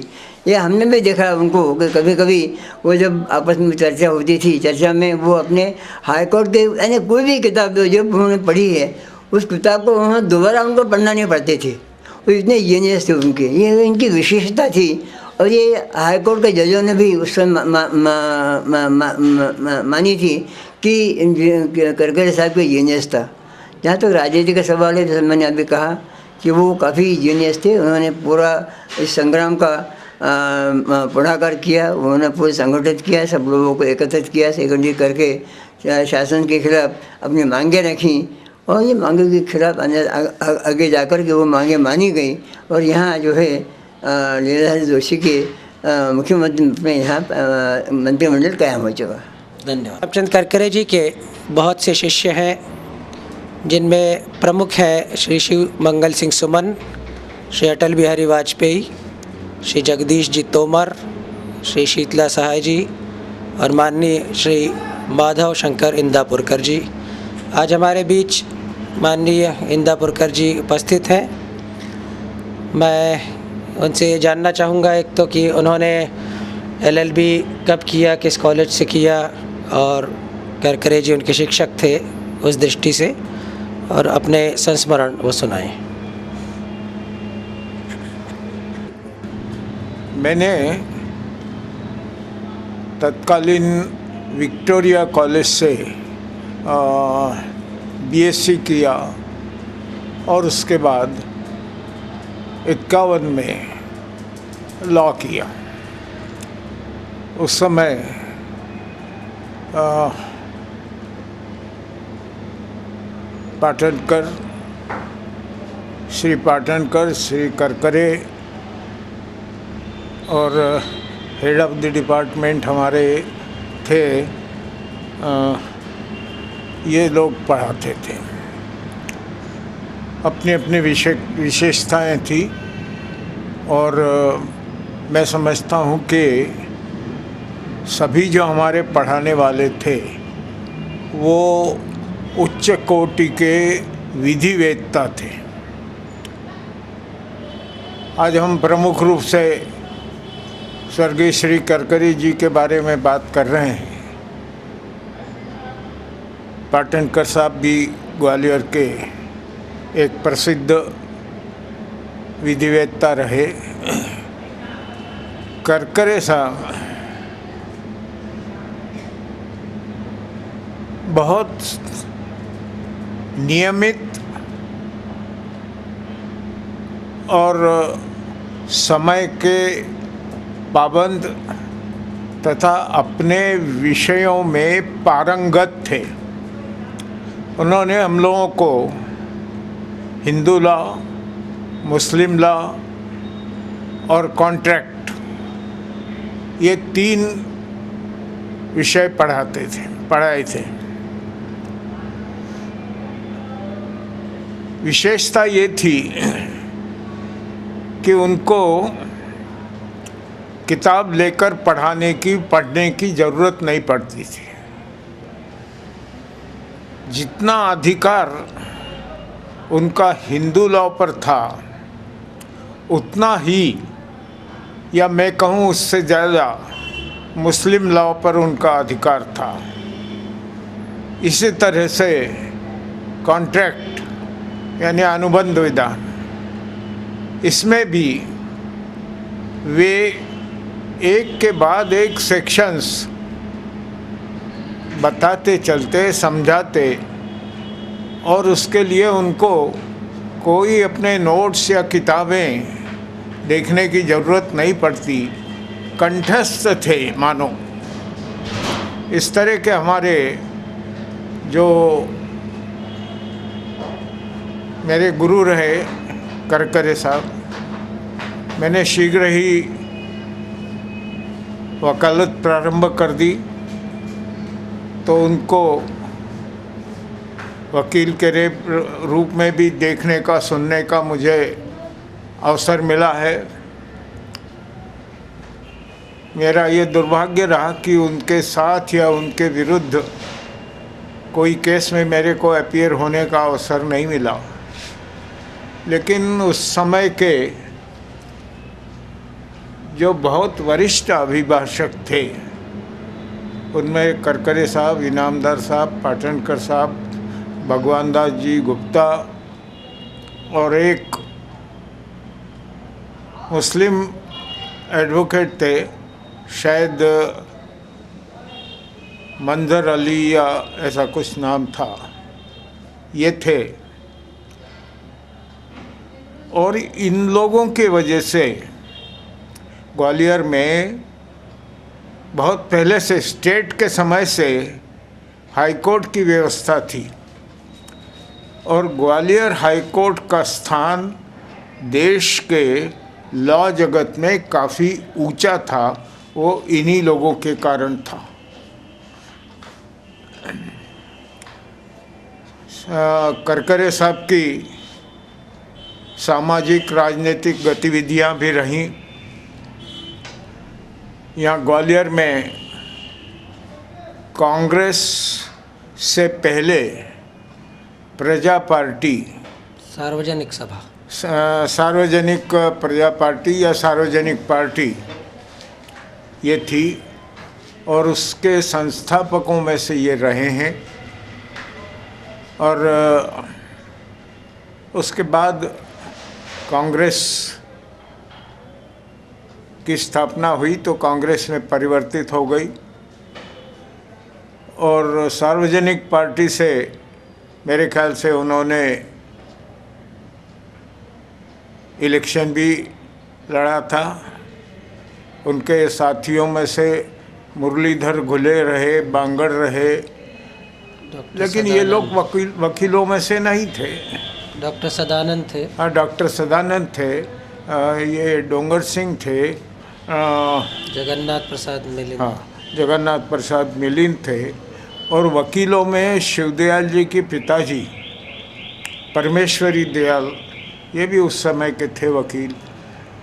ये हमने भी देखा उनको कि कभी कभी वो जब आपस में चर्चा होती थी, चर्चा में वो अपने हाईकोर्ट के यानी कोई भी किताब जो उन्होंने पढ़ी है उस किताब को उन्होंने दोबारा उनको पढ़ना नहीं पड़ते थे. वो इतने जीनियस थे उनके, ये इनकी विशेषता थी. और ये हाईकोर्ट के जजों ने भी उस समय मानी थी कि करकरे साहब की जीनियस था. जहाँ तक राजनीति का सवाल है, जैसे मैंने अभी कहा कि वो काफ़ी जीनियस थे. उन्होंने पूरा इस संग्राम का पुढ़ाकार किया, उन्होंने पूरे संगठित किया, सब लोगों को एकत्रित किया, संगठित करके शासन के खिलाफ अपनी मांगें रखी और ये मांगों के खिलाफ आगे जाकर के वो मांगें मानी गई और यहाँ जो है लीलाधर जोशी के मुख्यमंत्री में यहाँ मंत्रिमंडल कायम हो चुका। धन्यवाद। रामचंद्र करकरे जी के बहुत से शिष्य हैं, जिनमें प्रमुख है श्री शिव मंगल सिंह सुमन, श्री अटल बिहारी वाजपेयी, श्री जगदीश जी तोमर, श्री शीतला सहाय जी और माननीय श्री माधव शंकर इंदापुरकर जी। आज हमारे बीच माननीय इंदापुरकर जी उपस्थित हैं। मैं उनसे ये जानना चाहूँगा एक तो कि उन्होंने LLB कब किया, किस कॉलेज से किया और करकरे जी उनके शिक्षक थे, उस दृष्टि से और अपने संस्मरण वो सुनाएं। मैंने तत्कालीन विक्टोरिया कॉलेज से BSc किया और उसके बाद 51 में लॉ किया। उस समय पाटनकर, श्री करकरे और हेड ऑफ द डिपार्टमेंट हमारे थे, ये लोग पढ़ाते थे। अपनी अपनी विशेषताएं थी और मैं समझता हूँ कि सभी जो हमारे पढ़ाने वाले थे वो उच्च कोटि के विधिवेत्ता थे। आज हम प्रमुख रूप से स्वर्गीय श्री करकरे जी के बारे में बात कर रहे हैं। पाटनकर साहब भी ग्वालियर के एक प्रसिद्ध विधिवेत्ता रहे। करकरे साहब बहुत नियमित और समय के पाबंद तथा अपने विषयों में पारंगत थे। उन्होंने हम लोगों को हिंदू लॉ, मुस्लिम लॉ और कॉन्ट्रैक्ट, ये 3 विषय पढ़ाए थे। विशेषता ये थी कि उनको किताब लेकर पढ़ने की ज़रूरत नहीं पड़ती थी। जितना अधिकार उनका हिंदू लॉ पर था उतना ही, या मैं कहूँ उससे ज़्यादा, मुस्लिम लॉ पर उनका अधिकार था। इसी तरह से कॉन्ट्रैक्ट यानी अनुबंध विधान, इसमें भी वे एक के बाद एक सेक्शंस बताते चलते, समझाते और उसके लिए उनको कोई अपने नोट्स या किताबें देखने की ज़रूरत नहीं पड़ती, कंठस्थ थे मानो। इस तरह के हमारे जो मेरे गुरु रहे करकरे साहब, मैंने शीघ्र ही वकालत प्रारंभ कर दी, तो उनको वकील के रूप में भी देखने का, सुनने का मुझे अवसर मिला है। मेरा ये दुर्भाग्य रहा कि उनके साथ या उनके विरुद्ध कोई केस में मेरे को अपीयर होने का अवसर नहीं मिला, लेकिन उस समय के जो बहुत वरिष्ठ अभिभाषक थे उनमें करकरे साहब, इनामदार साहब, पाटनकर साहब, भगवान दास जी गुप्ता और एक मुस्लिम एडवोकेट थे, शायद मंजर अली या ऐसा कुछ नाम था, ये थे। और इन लोगों के वजह से ग्वालियर में बहुत पहले से, स्टेट के समय से हाईकोर्ट की व्यवस्था थी और ग्वालियर हाईकोर्ट का स्थान देश के लॉ जगत में काफ़ी ऊंचा था, वो इन्हीं लोगों के कारण था। करकरे साहब की सामाजिक राजनीतिक गतिविधियां भी रहीं। यहाँ ग्वालियर में कांग्रेस से पहले प्रजा पार्टी, सार्वजनिक सभा, सार्वजनिक प्रजा पार्टी या सार्वजनिक पार्टी ये थी और उसके संस्थापकों में से ये रहे हैं। और उसके बाद कांग्रेस की स्थापना हुई तो कांग्रेस में परिवर्तित हो गई और सार्वजनिक पार्टी से मेरे ख्याल से उन्होंने इलेक्शन भी लड़ा था। उनके साथियों में से मुरलीधर घुले रहे, बांगड़ रहे, लेकिन ये लोग वकीलों में से नहीं थे। डॉक्टर सदानंद थे। हाँ, डॉक्टर सदानंद थे। ये डोंगर सिंह थे। जगन्नाथ प्रसाद मिलिंद। हाँ, जगन्नाथ प्रसाद मिलिंद थे। और वकीलों में शिवदयाल जी के पिताजी परमेश्वरी दयाल, ये भी उस समय के थे वकील।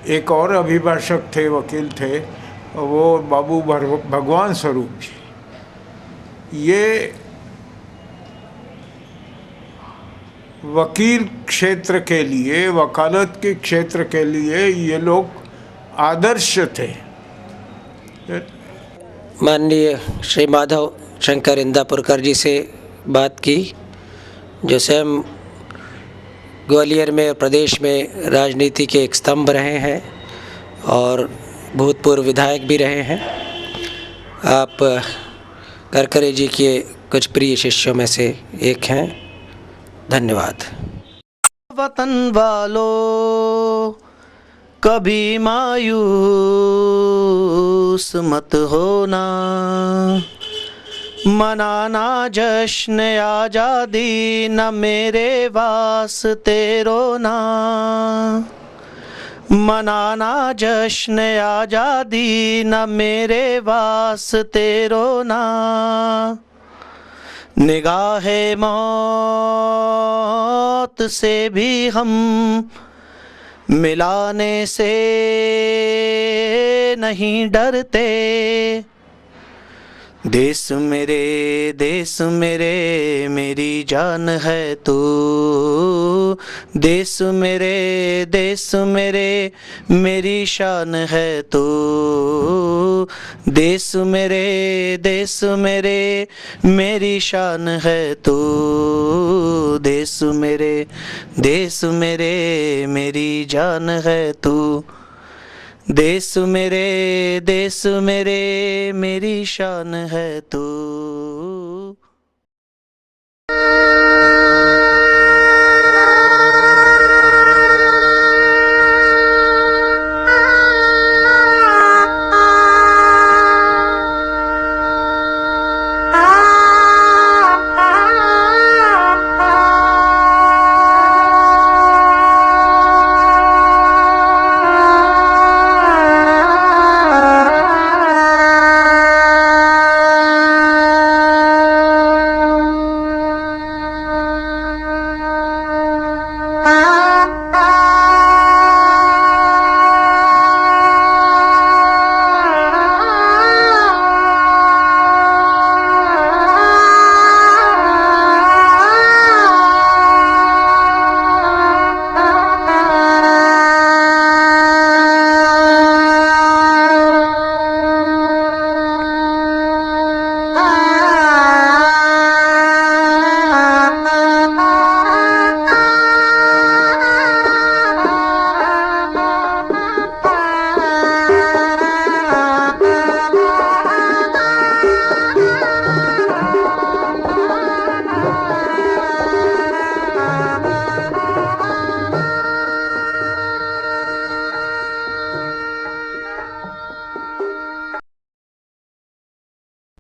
एक और अभिभाषक थे, वकील थे, वो बाबू भगवान स्वरूप जी। ये वकील क्षेत्र के लिए, वकालत के क्षेत्र के लिए ये लोग आदर्श थे। माननीय श्री माधव शंकर इंदापुरकर जी से बात की, जो स्वयं ग्वालियर में और प्रदेश में राजनीति के एक स्तंभ रहे हैं और भूतपूर्व विधायक भी रहे हैं। आप करकरे जी के कुछ प्रिय शिष्यों में से एक हैं। धन्यवाद। वतन वालों कभी मायूस मत होना, मनाना जश्न आजादी न मेरे वास्ते रोना, मनाना जश्न आजादी न मेरे वास्ते रोना, निगाहे मौत से भी हम मिलाने से नहीं डरते। देश मेरे मेरी जान है तू, देश मेरे मेरी शान है तू, देश मेरे मेरी शान है तू, देश मेरे मेरी जान है तू, देश मेरे मेरी शान है तू।